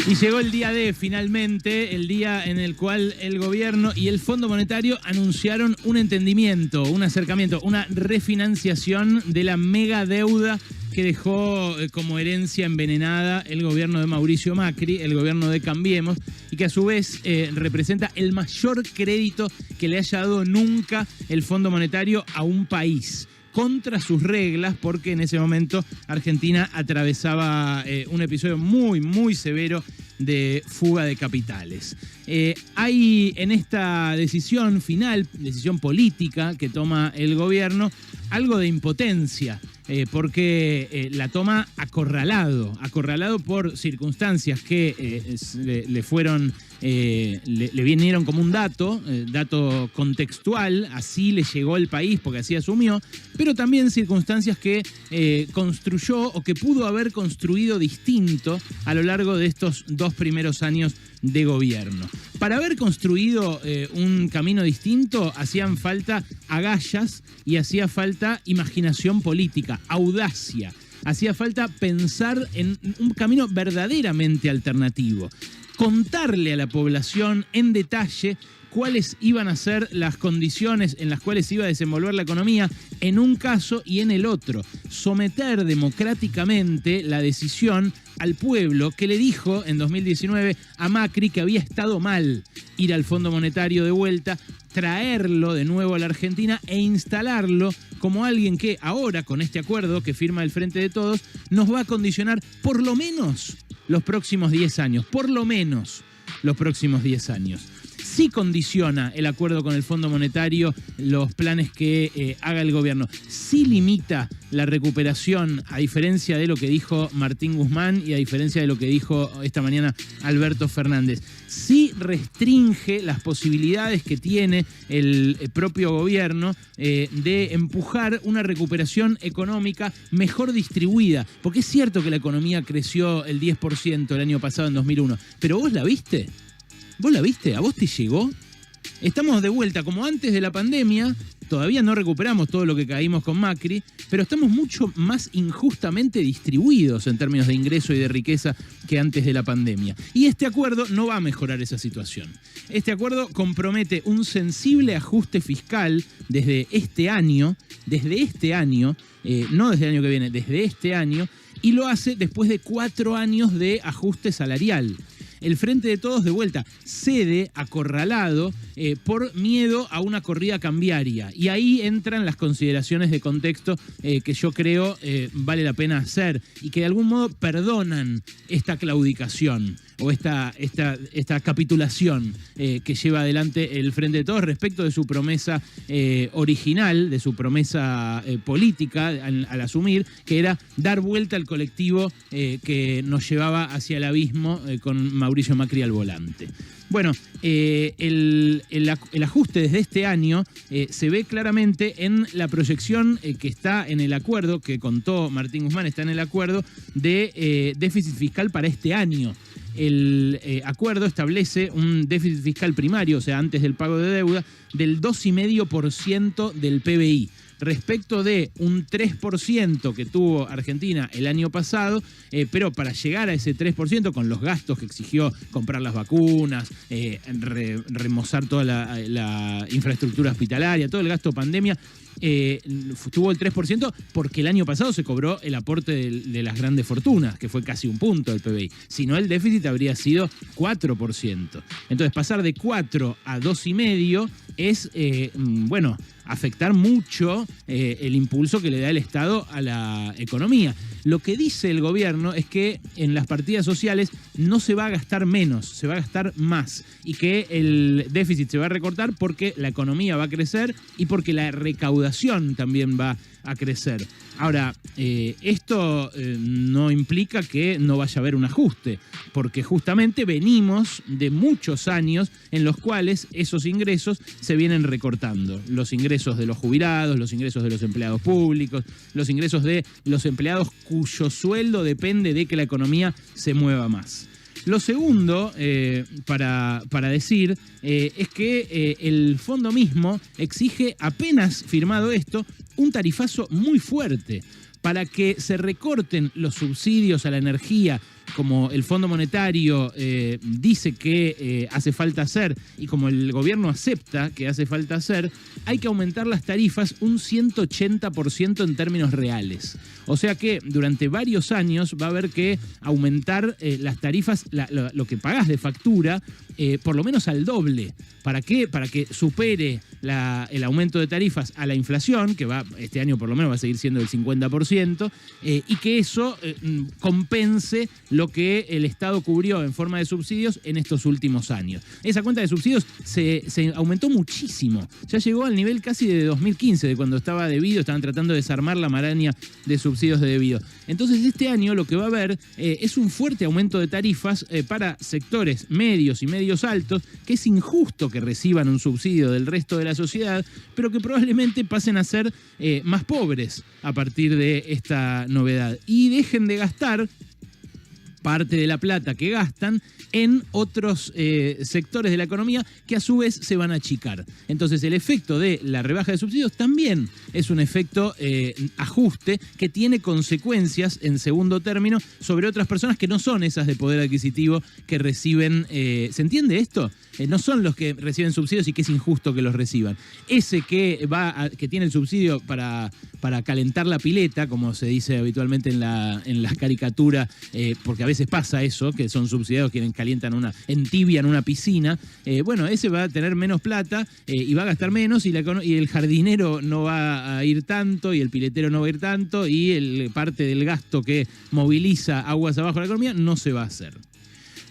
Y llegó el día D, finalmente, el día en el cual el gobierno y el Fondo Monetario anunciaron un entendimiento, un acercamiento, una refinanciación de la mega deuda que dejó como herencia envenenada el gobierno de Mauricio Macri, el gobierno de Cambiemos, y que a su vez representa el mayor crédito que le haya dado nunca el Fondo Monetario a un país, contra sus reglas, porque en ese momento Argentina atravesaba un episodio muy, muy severo de fuga de capitales. Hay en esta decisión final, decisión política que toma el gobierno, algo de impotencia, porque la toma acorralado por circunstancias que le fueron... le vinieron como un dato contextual, así le llegó al país porque así asumió, pero también circunstancias que construyó o que pudo haber construido distinto a lo largo de estos 2 primeros años de gobierno. Para haber construido un camino distinto hacían falta agallas y hacía falta imaginación política, audacia, hacía falta pensar en un camino verdaderamente alternativo. Contarle a la población en detalle cuáles iban a ser las condiciones en las cuales iba a desenvolver la economía en un caso y en el otro. Someter democráticamente la decisión al pueblo que le dijo en 2019 a Macri que había estado mal ir al Fondo Monetario de vuelta, traerlo de nuevo a la Argentina e instalarlo como alguien que ahora, con este acuerdo que firma el Frente de Todos, nos va a condicionar por lo menos los próximos 10 años, por lo menos los próximos 10 años. Sí condiciona el acuerdo con el Fondo Monetario los planes que haga el gobierno. Sí limita la recuperación, a diferencia de lo que dijo Martín Guzmán y a diferencia de lo que dijo esta mañana Alberto Fernández. Sí restringe las posibilidades que tiene el propio gobierno de empujar una recuperación económica mejor distribuida. Porque es cierto que la economía creció el 10% el año pasado, en 2001, pero ¿vos la viste? ¿Vos la viste? ¿A vos te llegó? Estamos de vuelta como antes de la pandemia, todavía no recuperamos todo lo que caímos con Macri, pero estamos mucho más injustamente distribuidos en términos de ingreso y de riqueza que antes de la pandemia. Y este acuerdo no va a mejorar esa situación. Este acuerdo compromete un sensible ajuste fiscal desde este año, no desde el año que viene, desde este año, y lo hace después de 4 años de ajuste salarial. El Frente de Todos, de vuelta, cede acorralado por miedo a una corrida cambiaria. Y ahí entran las consideraciones de contexto que yo creo vale la pena hacer y que de algún modo perdonan esta claudicación o esta capitulación que lleva adelante el Frente de Todos respecto de su promesa original, de su promesa política al asumir, que era dar vuelta al colectivo que nos llevaba hacia el abismo con Mauricio Macri al volante. Bueno, el ajuste desde este año se ve claramente en la proyección que está en el acuerdo, que contó Martín Guzmán, está en el acuerdo de déficit fiscal para este año. El acuerdo establece un déficit fiscal primario, o sea, antes del pago de deuda, del 2,5% del PBI. Respecto de un 3% que tuvo Argentina el año pasado, pero para llegar a ese 3%, con los gastos que exigió comprar las vacunas, remozar toda la infraestructura hospitalaria, todo el gasto pandemia, tuvo el 3% porque el año pasado se cobró el aporte de las grandes fortunas, que fue casi 1 punto del PBI. Si no, el déficit habría sido 4%. Entonces, pasar de 4 a 2,5 es, afectar mucho el impulso que le da el Estado a la economía. Lo que dice el gobierno es que en las partidas sociales no se va a gastar menos, se va a gastar más, y que el déficit se va a recortar porque la economía va a crecer y porque la recaudación también va a crecer. Ahora, esto no implica que no vaya a haber un ajuste, porque justamente venimos de muchos años en los cuales esos ingresos se vienen recortando. Los ingresos de los jubilados, los ingresos de los empleados públicos, los ingresos de los empleados cuyo sueldo depende de que la economía se mueva más. Lo segundo, para decir, es que el fondo mismo exige, apenas firmado esto, un tarifazo muy fuerte para que se recorten los subsidios a la energía como el Fondo Monetario dice que hace falta hacer y como el gobierno acepta que hace falta hacer, hay que aumentar las tarifas un 180% en términos reales. O sea que durante varios años va a haber que aumentar las tarifas, lo que pagás de factura, por lo menos al doble. ¿Para qué? Para que supere el aumento de tarifas a la inflación, que este año por lo menos va a seguir siendo del 50%, y que eso compense lo que el Estado cubrió en forma de subsidios en estos últimos años. Esa cuenta de subsidios se aumentó muchísimo. Ya llegó al nivel casi de 2015, de cuando estaba debido, estaban tratando de desarmar la maraña de subsidios de debido. Entonces este año lo que va a haber es un fuerte aumento de tarifas para sectores medios y medios altos, que es injusto que reciban un subsidio del resto de la sociedad, pero que probablemente pasen a ser más pobres a partir de esta novedad y dejen de gastar parte de la plata que gastan en otros sectores de la economía que a su vez se van a achicar. Entonces el efecto de la rebaja de subsidios también es un efecto ajuste que tiene consecuencias en segundo término sobre otras personas que no son esas de poder adquisitivo que reciben. ¿Se entiende esto? No son los que reciben subsidios y que es injusto que los reciban. Ese que tiene el subsidio para calentar la pileta, como se dice habitualmente en la caricatura, porque a veces pasa eso, que son subsidiados quienes entibian una piscina, bueno, ese va a tener menos plata y va a gastar menos y el jardinero no va a ir tanto y el piletero no va a ir tanto y parte del gasto que moviliza aguas abajo de la economía no se va a hacer.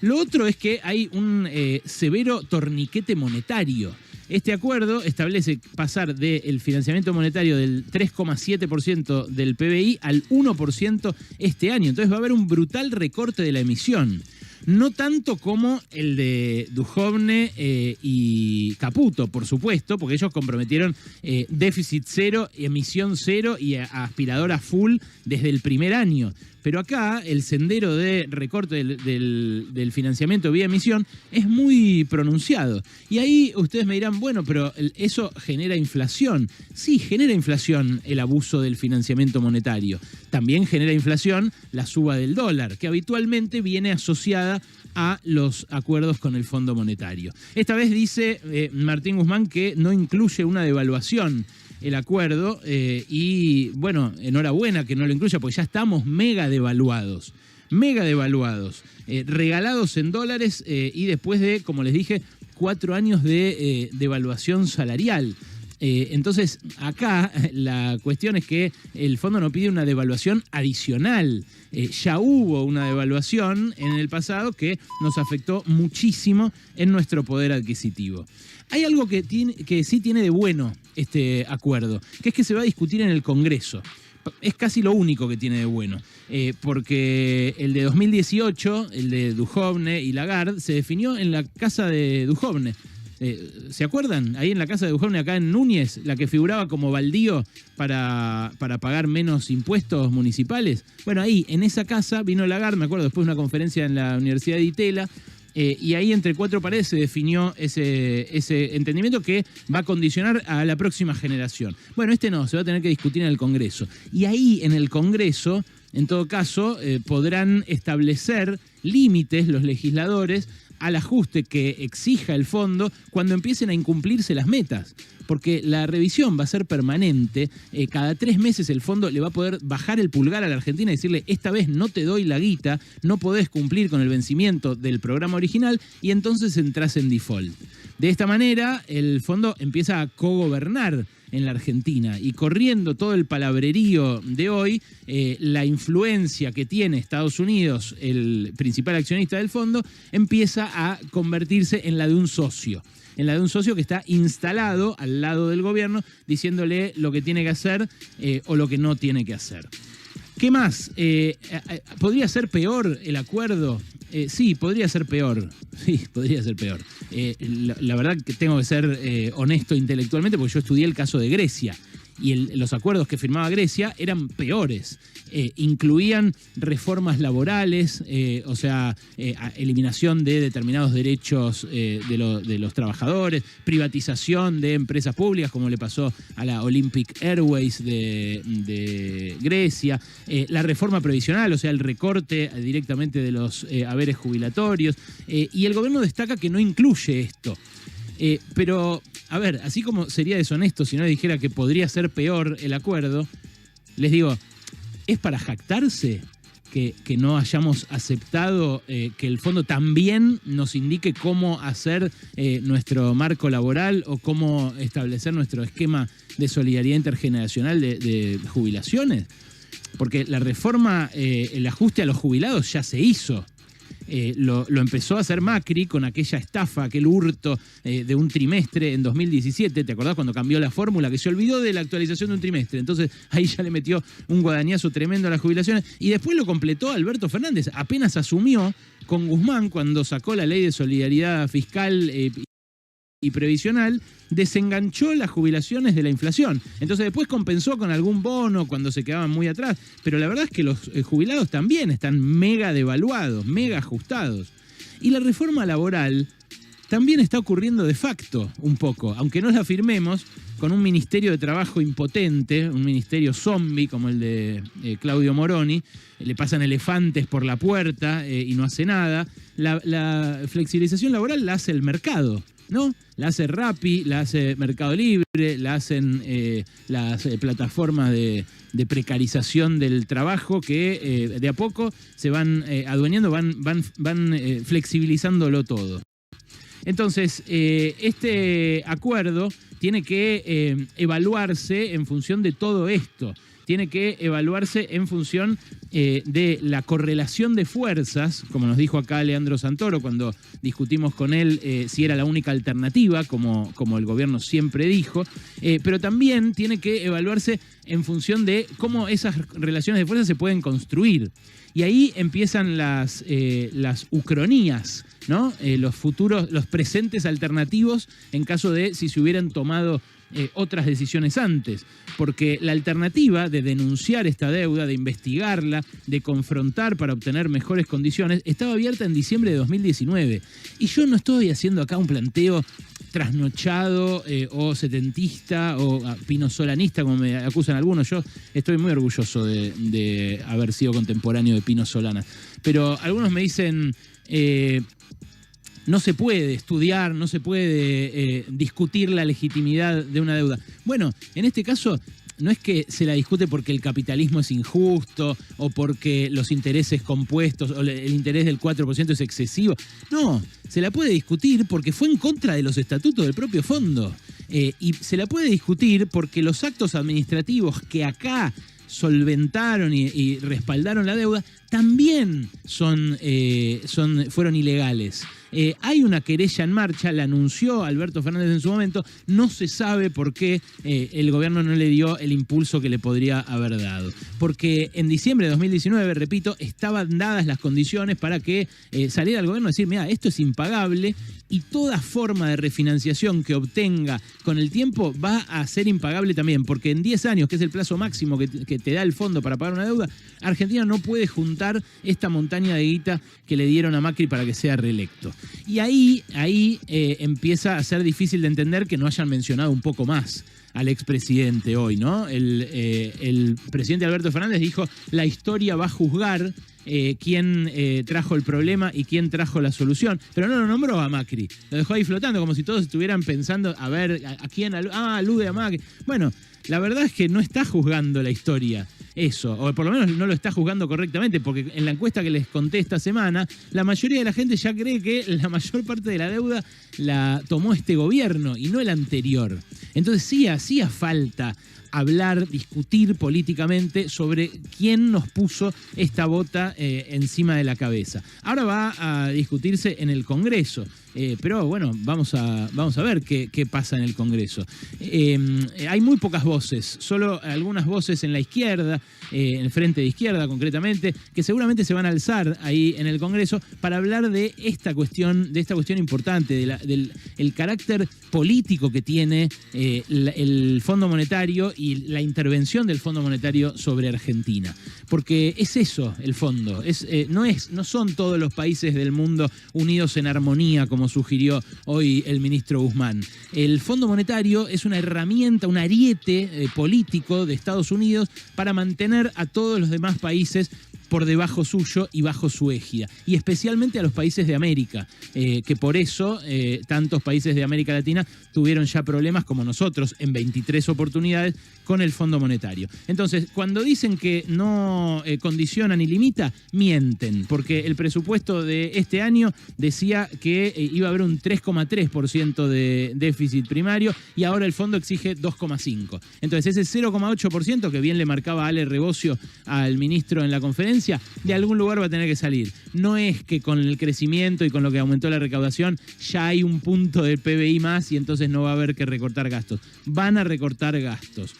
Lo otro es que hay un severo torniquete monetario. Este acuerdo establece pasar del financiamiento monetario del 3,7% del PBI al 1% este año. Entonces va a haber un brutal recorte de la emisión. No tanto como el de Duhovne y Caputo, por supuesto, porque ellos comprometieron déficit cero, emisión cero y aspiradora full desde el primer año. Pero acá el sendero de recorte del financiamiento vía emisión es muy pronunciado. Y ahí ustedes me dirán, bueno, pero eso genera inflación. Sí, genera inflación el abuso del financiamiento monetario. También genera inflación la suba del dólar, que habitualmente viene asociada a los acuerdos con el Fondo Monetario. Esta vez dice Martín Guzmán que no incluye una devaluación el acuerdo y bueno, enhorabuena que no lo incluya porque ya estamos mega devaluados, regalados en dólares y después de, como les dije, 4 años de devaluación salarial. Entonces, acá la cuestión es que el fondo no pide una devaluación adicional. Ya hubo una devaluación en el pasado que nos afectó muchísimo en nuestro poder adquisitivo. Hay algo que sí tiene de bueno este acuerdo, que es que se va a discutir en el Congreso. Es casi lo único que tiene de bueno, porque el de 2018, el de Duhovne y Lagarde, se definió en la casa de Duhovne. ¿Se acuerdan? Ahí en la casa de Duhovne, acá en Núñez, la que figuraba como baldío para pagar menos impuestos municipales. Bueno, ahí, en esa casa, vino Lagarde, me acuerdo, después de una conferencia en la Universidad de Itela, y ahí entre 4 paredes se definió ese entendimiento que va a condicionar a la próxima generación. Bueno, no, se va a tener que discutir en el Congreso. Y ahí, en el Congreso, en todo caso, podrán establecer límites los legisladores al ajuste que exija el fondo cuando empiecen a incumplirse las metas. Porque la revisión va a ser permanente, cada 3 meses el fondo le va a poder bajar el pulgar a la Argentina y decirle, esta vez no te doy la guita, no podés cumplir con el vencimiento del programa original y entonces entrás en default. De esta manera, el fondo empieza a cogobernar en la Argentina y corriendo todo el palabrerío de hoy, la influencia que tiene Estados Unidos, el principal accionista del fondo, empieza a convertirse en la de un socio. En la de un socio que está instalado al lado del gobierno diciéndole lo que tiene que hacer o lo que no tiene que hacer. ¿Qué más? ¿Podría ser peor el acuerdo? Sí, podría ser peor. Sí, podría ser peor. La verdad que tengo que ser honesto intelectualmente porque yo estudié el caso de Grecia. los acuerdos que firmaba Grecia eran peores. Incluían reformas laborales, eliminación de determinados derechos de los trabajadores, privatización de empresas públicas, como le pasó a la Olympic Airways de Grecia, la reforma previsional, o sea, el recorte directamente de los haberes jubilatorios, y el gobierno destaca que no incluye esto. Pero, a ver, así como sería deshonesto si no dijera que podría ser peor el acuerdo, les digo, ¿es para jactarse que no hayamos aceptado que el fondo también nos indique cómo hacer nuestro marco laboral o cómo establecer nuestro esquema de solidaridad intergeneracional de jubilaciones? Porque la reforma, el ajuste a los jubilados ya se hizo. Lo empezó a hacer Macri con aquella estafa, aquel hurto de un trimestre en 2017. ¿Te acordás cuando cambió la fórmula? Que se olvidó de la actualización de un trimestre. Entonces ahí ya le metió un guadañazo tremendo a las jubilaciones. Y después lo completó Alberto Fernández. Apenas asumió con Guzmán cuando sacó la ley de solidaridad fiscal y previsional, desenganchó las jubilaciones de la inflación. Entonces después compensó con algún bono cuando se quedaban muy atrás. Pero la verdad es que los jubilados también están mega devaluados, mega ajustados. Y la reforma laboral también está ocurriendo de facto un poco, aunque no la firmemos, con un ministerio de trabajo impotente, un ministerio zombie como el de Claudio Moroni. Le pasan elefantes por la puerta y no hace nada. La flexibilización laboral la hace el mercado, ¿no? La hace Rappi, la hace Mercado Libre, la hacen las plataformas de precarización del trabajo que de a poco se van adueñando, van flexibilizándolo todo. Entonces, este acuerdo tiene que evaluarse en función de todo esto. Tiene que evaluarse en función de la correlación de fuerzas, como nos dijo acá Leandro Santoro cuando discutimos con él si era la única alternativa, como el gobierno siempre dijo, pero también tiene que evaluarse en función de cómo esas relaciones de fuerzas se pueden construir. Y ahí empiezan las ucronías, ¿no? Los presentes alternativos en caso de si se hubieran tomado otras decisiones antes, porque la alternativa de denunciar esta deuda, de investigarla, de confrontar para obtener mejores condiciones, estaba abierta en diciembre de 2019. Y yo no estoy haciendo acá un planteo trasnochado o setentista o pinosolanista, como me acusan algunos. Yo estoy muy orgulloso de haber sido contemporáneo de Pino Solana. Pero algunos me dicen... no se puede estudiar, no se puede discutir la legitimidad de una deuda. Bueno, en este caso no es que se la discute porque el capitalismo es injusto o porque los intereses compuestos o el interés del 4% es excesivo. No, se la puede discutir porque fue en contra de los estatutos del propio fondo. Y se la puede discutir porque los actos administrativos que acá solventaron y respaldaron la deuda también fueron ilegales. Hay una querella en marcha, la anunció Alberto Fernández en su momento, no se sabe por qué el gobierno no le dio el impulso que le podría haber dado. Porque en diciembre de 2019, repito, estaban dadas las condiciones para que saliera el gobierno a decir, mira, esto es impagable y toda forma de refinanciación que obtenga con el tiempo va a ser impagable también, porque en 10 años, que es el plazo máximo que te da el fondo para pagar una deuda, Argentina no puede juntar esta montaña de guita que le dieron a Macri para que sea reelecto. Y ahí empieza a ser difícil de entender que no hayan mencionado un poco más al expresidente hoy, ¿no? El presidente Alberto Fernández dijo, la historia va a juzgar quién trajo el problema y quién trajo la solución, pero no lo nombró a Macri, lo dejó ahí flotando como si todos estuvieran pensando, a ver, ¿a quién alude a Macri? Bueno, la verdad es que no está juzgando la historia, eso, o por lo menos no lo está juzgando correctamente, porque en la encuesta que les conté esta semana, la mayoría de la gente ya cree que la mayor parte de la deuda la tomó este gobierno y no el anterior. Entonces sí hacía falta hablar, discutir políticamente sobre quién nos puso esta bota encima de la cabeza. Ahora va a discutirse en el Congreso, pero bueno, vamos a ver qué pasa en el Congreso. Hay muy pocas voces, solo algunas voces en la izquierda, en el frente de izquierda concretamente, que seguramente se van a alzar ahí en el Congreso para hablar de esta cuestión importante, del carácter político que tiene el Fondo Monetario y y la intervención del Fondo Monetario sobre Argentina. Porque es eso el fondo. No son todos los países del mundo unidos en armonía, como sugirió hoy el ministro Guzmán. El Fondo Monetario es una herramienta, un ariete político de Estados Unidos para mantener a todos los demás países por debajo suyo y bajo su égida, y especialmente a los países de América, que por eso tantos países de América Latina tuvieron ya problemas como nosotros en 23 oportunidades con el Fondo Monetario. Entonces, cuando dicen que no condiciona ni limita, mienten, porque el presupuesto de este año decía que iba a haber un 3,3% de déficit primario y ahora el fondo exige 2,5%. Entonces, ese 0,8% que bien le marcaba Ale Rebocio al ministro en la conferencia, de algún lugar va a tener que salir. No es que con el crecimiento y con lo que aumentó la recaudación ya hay un punto del PBI más y entonces no va a haber que recortar gastos. Van a recortar gastos.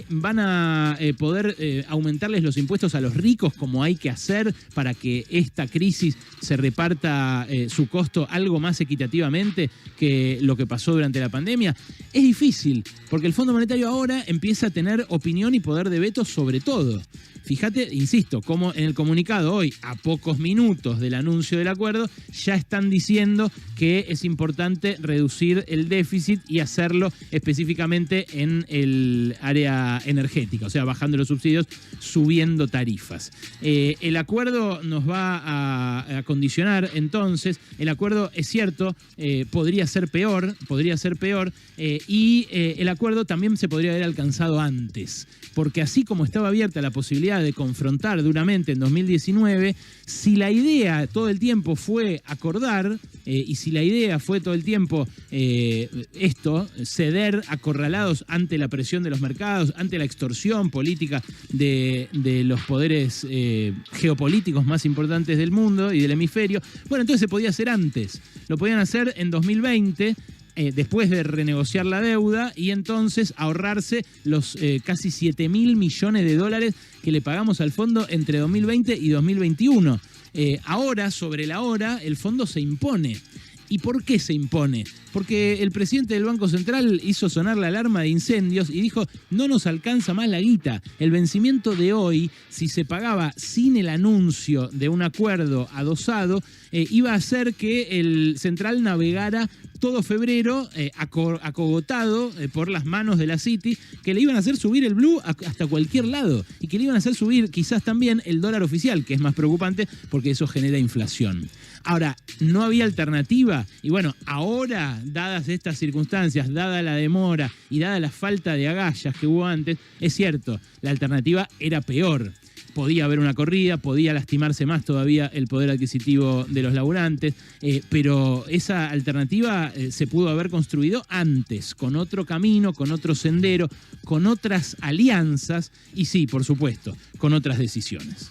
Van a poder aumentarles los impuestos a los ricos como hay que hacer para que esta crisis se reparta su costo algo más equitativamente que lo que pasó durante la pandemia. Es difícil, porque el Fondo Monetario ahora empieza a tener opinión y poder de veto sobre todo. Fíjate, insisto, como en el comunicado hoy, a pocos minutos del anuncio del acuerdo, ya están diciendo que es importante reducir el déficit y hacerlo específicamente en el área energética, o sea, bajando los subsidios, subiendo tarifas. El acuerdo nos va a condicionar, entonces, el acuerdo es cierto, podría ser peor, y el acuerdo también se podría haber alcanzado antes, porque así como estaba abierta la posibilidad de confrontar duramente en 2019, si la idea todo el tiempo fue acordar, y si la idea fue todo el tiempo ceder acorralados ante la presión de los mercados, ante la extorsión política de los poderes geopolíticos más importantes del mundo y del hemisferio, bueno, entonces se podía hacer antes. Lo podían hacer en 2020, después de renegociar la deuda y entonces ahorrarse los casi 7.000 millones de dólares que le pagamos al fondo entre 2020 y 2021. Ahora, sobre la hora, el fondo se impone. ¿Y por qué se impone? Porque el presidente del Banco Central hizo sonar la alarma de incendios y dijo, no nos alcanza más la guita. El vencimiento de hoy, si se pagaba sin el anuncio de un acuerdo adosado, iba a hacer que el Central navegara todo febrero acogotado por las manos de la Citi, que le iban a hacer subir el blue hasta cualquier lado y que le iban a hacer subir quizás también el dólar oficial, que es más preocupante porque eso genera inflación. Ahora, no había alternativa y bueno, ahora, dadas estas circunstancias, dada la demora y dada la falta de agallas que hubo antes, es cierto, la alternativa era peor. Podía haber una corrida, podía lastimarse más todavía el poder adquisitivo de los laburantes, pero esa alternativa se pudo haber construido antes, con otro camino, con otro sendero, con otras alianzas y sí, por supuesto, con otras decisiones.